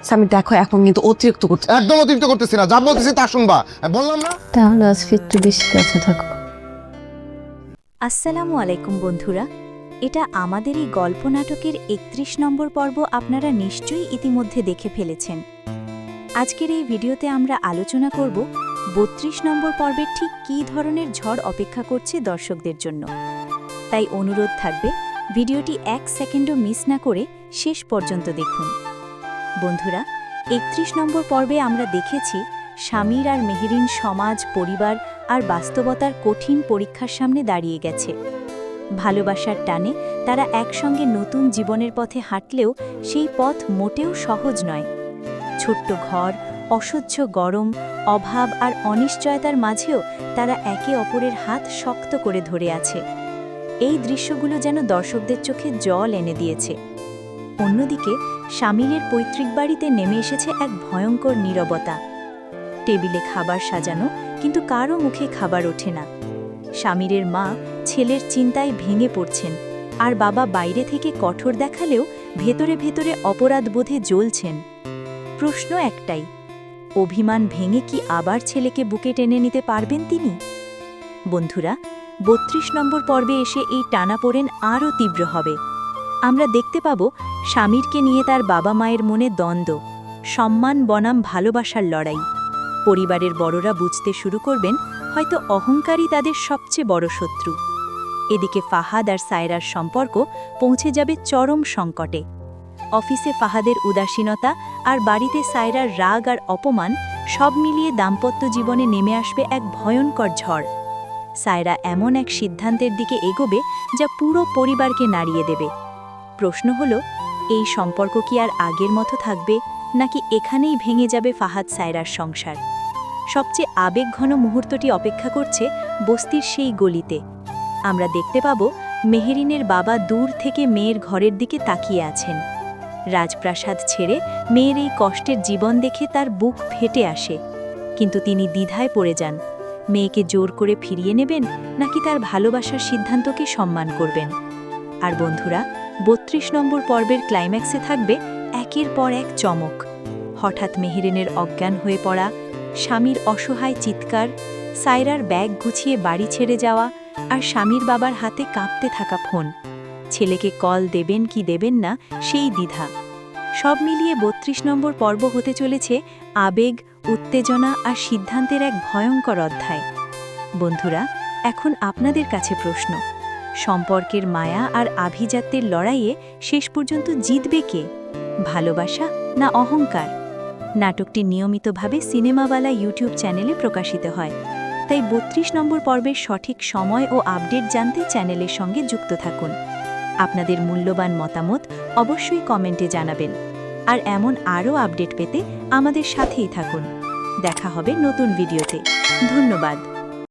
স্বামী দেখো এখন কিন্তু অতিরিক্ত করছে। একদম অতিরিক্ত করতেছি না, যা বলতেছি তা শুনবা। আমি বললাম না? তাহলে আজকে একটু বেশি কাছে থাকো। আসসালামু আলাইকুম বন্ধুরা, এটা আমাদের এই গল্প নাটকের ৩১ নম্বর পর্ব আপনারা নিশ্চয়ই ইতিমধ্যে দেখে ফেলেছেন। আজকের এই ভিডিওতে আমরা আলোচনা করব ৩২ নম্বর পর্বের ঠিক কী ধরনের ঝড় অপেক্ষা করছে দর্শকদের জন্য। তাই অনুরোধ থাকবে ভিডিওটি ১ সেকেন্ডও মিস না করে শেষ পর্যন্ত দেখুন। বন্ধুরা, ৩১ নম্বর পর্বে আমরা দেখেছি স্বামীর আর মেহেরিন সমাজ, পরিবার আর বাস্তবতার কঠিন পরীক্ষার সামনে দাঁড়িয়ে গেছে। ভালোবাসার টানে তারা একসঙ্গে নতুন জীবনের পথে হাঁটলেও সেই পথ মোটেও সহজ নয়। ছোট্ট ঘর, অসহ্য গরম, অভাব আর অনিশ্চয়তার মাঝেও তারা একে অপরের হাত শক্ত করে ধরে আছে। এই দৃশ্যগুলো যেন দর্শকদের চোখে জল এনে দিয়েছে। অন্যদিকে শামিলের পৈতৃক বাড়িতে নেমে এসেছে এক ভয়ঙ্কর নীরবতা। টেবিলে খাবার সাজানো, কিন্তু কারও মুখে খাবার ওঠে না। শামিরের মা ছেলের চিন্তায় ভেঙে পড়ছেন, আর বাবা বাইরে থেকে কঠোর দেখালেও ভেতরে ভেতরে অপরাধবোধে জ্বলছেন। প্রশ্ন একটাই, অভিমান ভেঙে কি আবার ছেলেকে বুকে টেনে নিতে পারবেন তিনি? বন্ধুরা, ৩২ নম্বর পর্বে এসে এই টানাপোড়েন আরও তীব্র হবে। আমরা দেখতে পাব স্বামীরকে নিয়ে তার বাবা মায়ের মনে দ্বন্দ্ব, সম্মান বনাম ভালোবাসার লড়াই। পরিবারের বড়রা বুঝতে শুরু করবেন হয়তো অহংকারই তাদের সবচেয়ে বড় শত্রু। এদিকে ফাহাদ আর সায়রার সম্পর্ক পৌঁছে যাবে চরম সংকটে। অফিসে ফাহাদের উদাসীনতা আর বাড়িতে সায়রার রাগ আর অপমান সব মিলিয়ে দাম্পত্য জীবনে নেমে আসবে এক ভয়ঙ্কর ঝড়। সায়রা এমন এক সিদ্ধান্তের দিকে এগোবে যা পুরো পরিবারকে নাড়িয়ে দেবে। প্রশ্ন হলো, এই সম্পর্ক কি আর আগের মতো থাকবে, নাকি এখানেই ভেঙে যাবে ফাহাদ সায়রার সংসার? সবচেয়ে আবেগঘন মুহূর্তটি অপেক্ষা করছে বস্তির সেই গলিতে। আমরা দেখতে পাব মেহেরিনের বাবা দূর থেকে মেয়ের ঘরের দিকে তাকিয়ে আছেন। রাজপ্রাসাদ ছেড়ে মেয়ের এই কষ্টের জীবন দেখে তার বুক ফেটে আসে, কিন্তু তিনি দ্বিধায় পড়ে যান। মেয়েকে জোর করে ফিরিয়ে নেবেন, নাকি তার ভালোবাসার সিদ্ধান্তকে সম্মান করবেন? আর বন্ধুরা, ৩২ নম্বর পর্বের ক্লাইম্যাক্সে থাকবে একের পর এক চমক। হঠাৎ মেহেরিনের অজ্ঞান হয়ে পড়া, স্বামীর অসহায় চিৎকার, সায়রার ব্যাগ গুছিয়ে বাড়ি ছেড়ে যাওয়া, আর স্বামীর বাবার হাতে কাঁপতে থাকা ফোন। ছেলেকে কল দেবেন কি দেবেন না সেই দ্বিধা। সব মিলিয়ে ৩২ নম্বর পর্ব হতে চলেছে আবেগ, উত্তেজনা আর সিদ্ধান্তের এক ভয়ঙ্কর অধ্যায়। বন্ধুরা, এখন আপনাদের কাছে প্রশ্ন, সম্পর্কের মায়া আর আভিজাত্যের লড়াইয়ে শেষ পর্যন্ত জিতবে কে? ভালোবাসা না অহংকার? নাটকটি নিয়মিতভাবে সিনেমাওয়ালা ইউটিউব চ্যানেলে প্রকাশিত হয়, তাই ৩২ নম্বর পর্বের সঠিক সময় ও আপডেট জানতে চ্যানেলের সঙ্গে যুক্ত থাকুন। আপনাদের মূল্যবান মতামত অবশ্যই কমেন্টে জানাবেন, আর এমন আরও আপডেট পেতে আমাদের সাথেই থাকুন। দেখা হবে নতুন ভিডিওতে। ধন্যবাদ।